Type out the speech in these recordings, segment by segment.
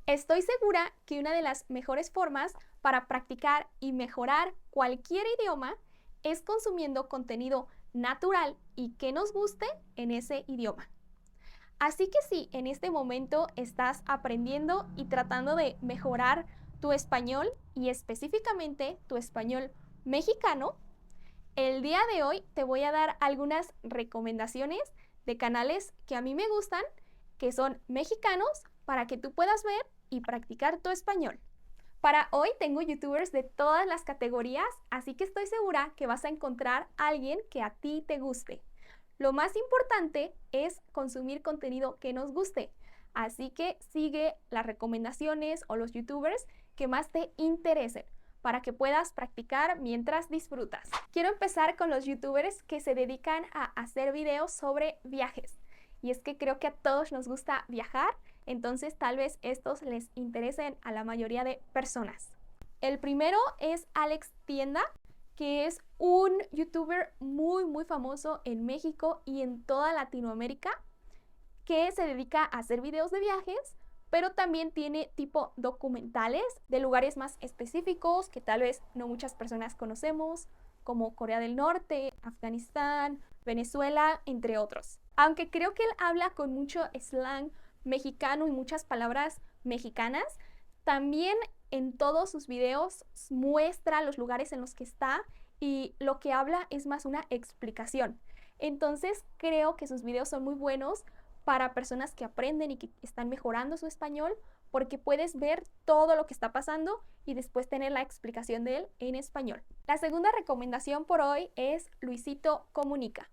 Estoy segura que una de las mejores formas para practicar y mejorar cualquier idioma es consumiendo contenido natural y que nos guste en ese idioma. Así que si en este momento estás aprendiendo y tratando de mejorar tu español y específicamente tu español mexicano, el día de hoy te voy a dar algunas recomendaciones de canales que a mí me gustan, que son mexicanos, para que tú puedas ver y practicar tu español. Para hoy tengo youtubers de todas las categorías, así que estoy segura que vas a encontrar a alguien que a ti te guste. Lo más importante es consumir contenido que nos guste, así que sigue las recomendaciones o los youtubers que más te interesen para que puedas practicar mientras disfrutas. Quiero empezar con los youtubers que se dedican a hacer videos sobre viajes. Y es que creo que a todos nos gusta viajar, entonces tal vez estos les interesen a la mayoría de personas. El primero es Alex Tienda, que es un youtuber muy famoso en México y en toda Latinoamérica, que se dedica a hacer videos de viajes, pero también tiene tipo documentales de lugares más específicos que tal vez no muchas personas conocemos, como Corea del Norte, Afganistán, Venezuela, entre otros. Aunque creo que él habla con mucho slang mexicano y muchas palabras mexicanas, también en todos sus videos muestra los lugares en los que está y lo que habla es más una explicación. Entonces creo que sus videos son muy buenos para personas que aprenden y que están mejorando su español, porque puedes ver todo lo que está pasando y después tener la explicación de él en español. La segunda recomendación por hoy es Luisito Comunica.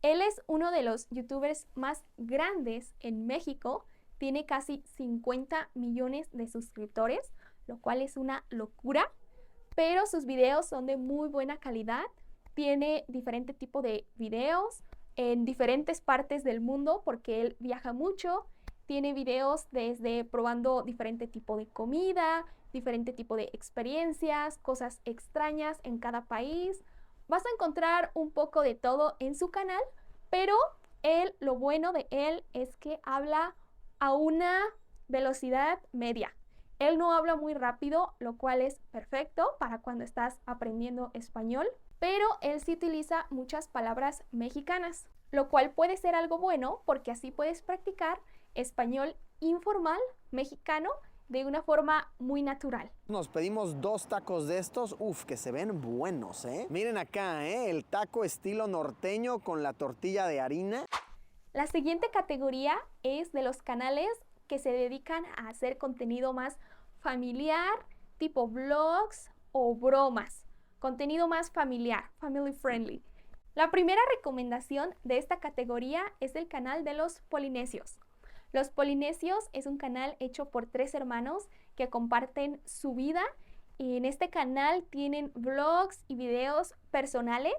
Él es uno de los youtubers más grandes en México, tiene casi 50 millones de suscriptores, lo cual es una locura, pero sus videos son de muy buena calidad, tiene diferente tipo de videos en diferentes partes del mundo porque él viaja mucho, tiene videos desde probando diferente tipo de comida, diferente tipo de experiencias, cosas extrañas en cada país. Vas a encontrar un poco de todo en su canal, pero lo bueno de él es que habla a una velocidad media. Él no habla muy rápido, lo cual es perfecto para cuando estás aprendiendo español, pero él sí utiliza muchas palabras mexicanas, lo cual puede ser algo bueno porque así puedes practicar español informal mexicano de una forma muy natural. Nos pedimos 2 tacos de estos, que se ven buenos, ¿eh? Miren acá, el taco estilo norteño con la tortilla de harina. La siguiente categoría es de los canales que se dedican a hacer contenido más familiar, tipo vlogs o bromas, contenido más familiar, family friendly. La primera recomendación de esta categoría es el canal de los Polinesios. Los Polinesios es un canal hecho por 3 hermanos que comparten su vida y en este canal tienen vlogs y videos personales.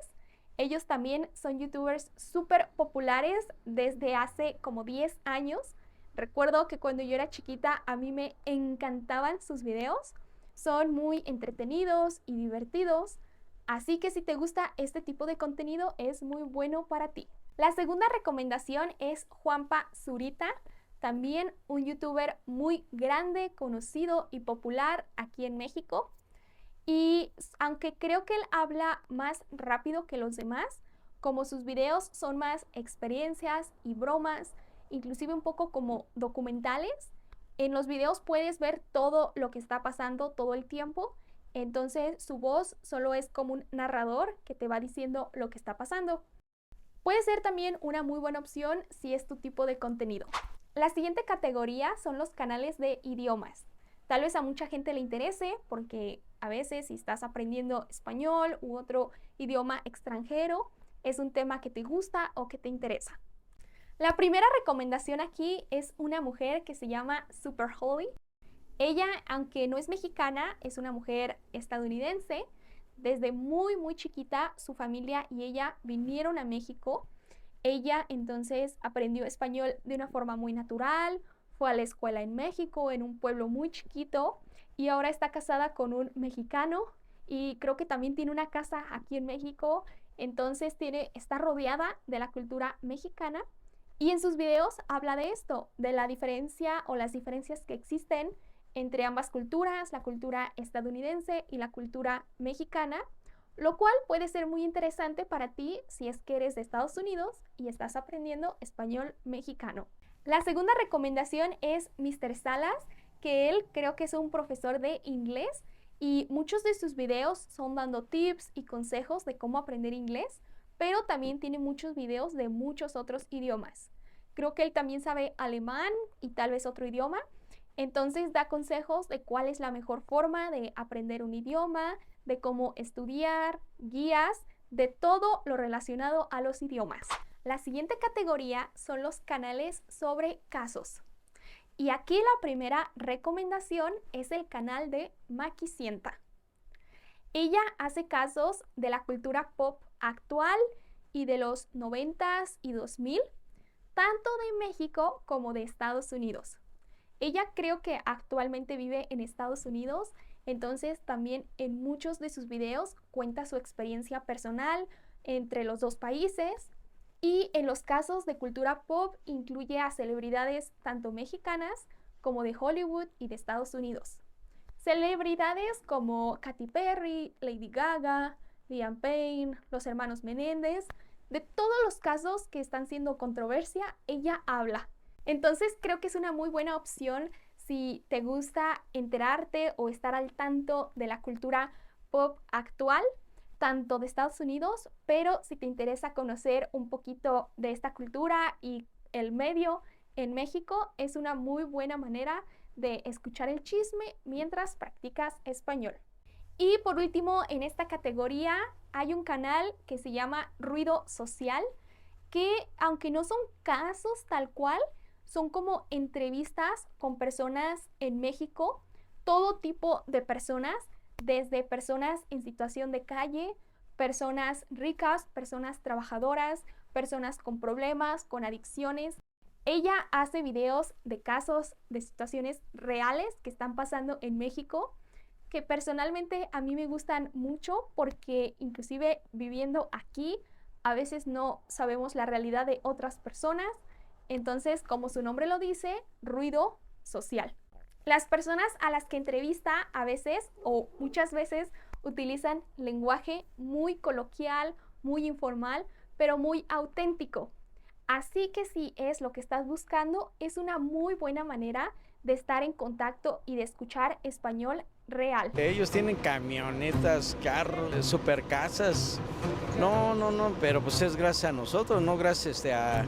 Ellos también son youtubers súper populares desde hace como 10 años. Recuerdo que cuando yo era chiquita a mí me encantaban sus videos. Son muy entretenidos y divertidos. Así que si te gusta este tipo de contenido es muy bueno para ti. La segunda recomendación es Juanpa Zurita, también un youtuber muy grande, conocido y popular aquí en México. Y aunque creo que él habla más rápido que los demás, como sus videos son más experiencias y bromas, inclusive un poco como documentales, en los videos puedes ver todo lo que está pasando todo el tiempo, entonces su voz solo es como un narrador que te va diciendo lo que está pasando. Puede ser también una muy buena opción si es tu tipo de contenido. La siguiente categoría son los canales de idiomas. Tal vez a mucha gente le interese porque a veces si estás aprendiendo español u otro idioma extranjero, es un tema que te gusta o que te interesa. La primera recomendación aquí es una mujer que se llama Super Holly. Ella, aunque no es mexicana, es una mujer estadounidense. Desde muy chiquita, su familia y ella vinieron a México. Ella entonces aprendió español de una forma muy natural, fue a la escuela en México, en un pueblo muy chiquito, y ahora está casada con un mexicano y creo que también tiene una casa aquí en México. Entonces está rodeada de la cultura mexicana Y en sus videos habla de esto, de la diferencia o las diferencias que existen entre ambas culturas, la cultura estadounidense y la cultura mexicana, lo cual puede ser muy interesante para ti si es que eres de Estados Unidos y estás aprendiendo español mexicano. La segunda recomendación es Mr. Salas, que él creo que es un profesor de inglés y muchos de sus videos son dando tips y consejos de cómo aprender inglés, pero también tiene muchos videos de muchos otros idiomas. Creo que él también sabe alemán y tal vez otro idioma, entonces da consejos de cuál es la mejor forma de aprender un idioma, de cómo estudiar, guías, de todo lo relacionado a los idiomas. La siguiente categoría son los canales sobre casos. Y aquí la primera recomendación es el canal de Makisienta. Ella hace casos de la cultura pop actual y de los 90s y 2000, tanto de México como de Estados Unidos. Ella creo que actualmente vive en Estados Unidos, entonces también en muchos de sus videos cuenta su experiencia personal entre los dos países. Y en los casos de cultura pop incluye a celebridades tanto mexicanas como de Hollywood y de Estados Unidos. Celebridades como Katy Perry, Lady Gaga, Liam Payne, los hermanos Menéndez, de todos los casos que están siendo controversia, ella habla. Entonces creo que es una muy buena opción si te gusta enterarte o estar al tanto de la cultura pop actual, tanto de Estados Unidos, pero si te interesa conocer un poquito de esta cultura y el medio en México, es una muy buena manera de escuchar el chisme mientras practicas español. Y por último, en esta categoría hay un canal que se llama Ruido Social, que aunque no son casos tal cual, son como entrevistas con personas en México, todo tipo de personas, desde personas en situación de calle, personas ricas, personas trabajadoras, personas con problemas, con adicciones. Ella hace videos de casos, de situaciones reales que están pasando en México, que personalmente a mí me gustan mucho porque inclusive viviendo aquí, a veces no sabemos la realidad de otras personas. Entonces, como su nombre lo dice, ruido social. Las personas a las que entrevista a veces o muchas veces utilizan lenguaje muy coloquial, muy informal, pero muy auténtico. Así que si es lo que estás buscando, es una muy buena manera de estar en contacto y de escuchar español real. Ellos tienen camionetas, carros, supercasas. No, pero pues es gracias a nosotros, no gracias a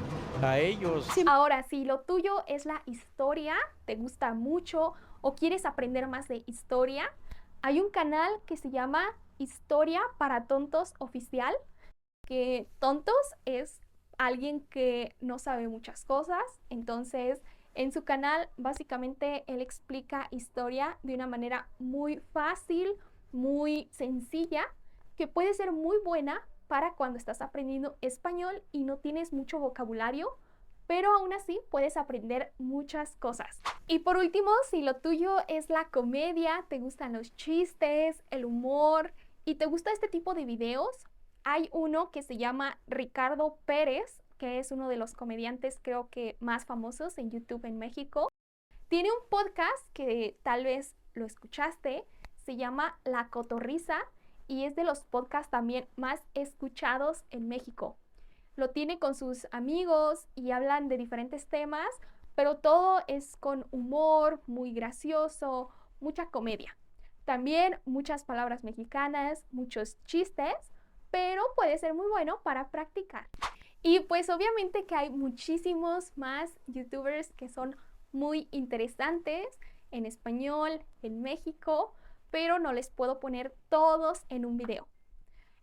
ellos. Ahora, si lo tuyo es la historia, te gusta mucho o quieres aprender más de historia, hay un canal que se llama Historia para Tontos Oficial, que tontos es alguien que no sabe muchas cosas, entonces en su canal básicamente él explica historia de una manera muy fácil, muy sencilla, que puede ser muy buena para cuando estás aprendiendo español y no tienes mucho vocabulario, pero aún así puedes aprender muchas cosas. Y por último, si lo tuyo es la comedia, te gustan los chistes, el humor y te gusta este tipo de videos, hay uno que se llama Ricardo Pérez, que es uno de los comediantes creo que más famosos en YouTube en México. Tiene un podcast que tal vez lo escuchaste, se llama La Cotorrisa y es de los podcasts también más escuchados en México. Lo tiene con sus amigos y hablan de diferentes temas, pero todo es con humor, muy gracioso, mucha comedia. También muchas palabras mexicanas, muchos chistes, pero puede ser muy bueno para practicar. Y pues obviamente que hay muchísimos más youtubers que son muy interesantes en español, en México, pero no les puedo poner todos en un video.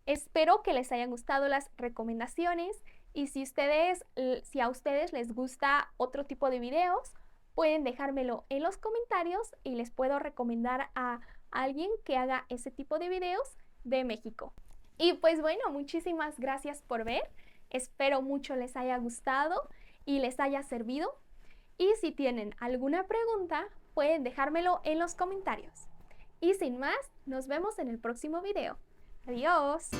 Espero que les hayan gustado las recomendaciones y si a ustedes les gusta otro tipo de videos, pueden dejármelo en los comentarios y les puedo recomendar a alguien que haga ese tipo de videos de México. Y pues bueno, muchísimas gracias por ver. Espero mucho les haya gustado y les haya servido. Y si tienen alguna pregunta, pueden dejármelo en los comentarios. Y sin más, nos vemos en el próximo video. ¡Adiós!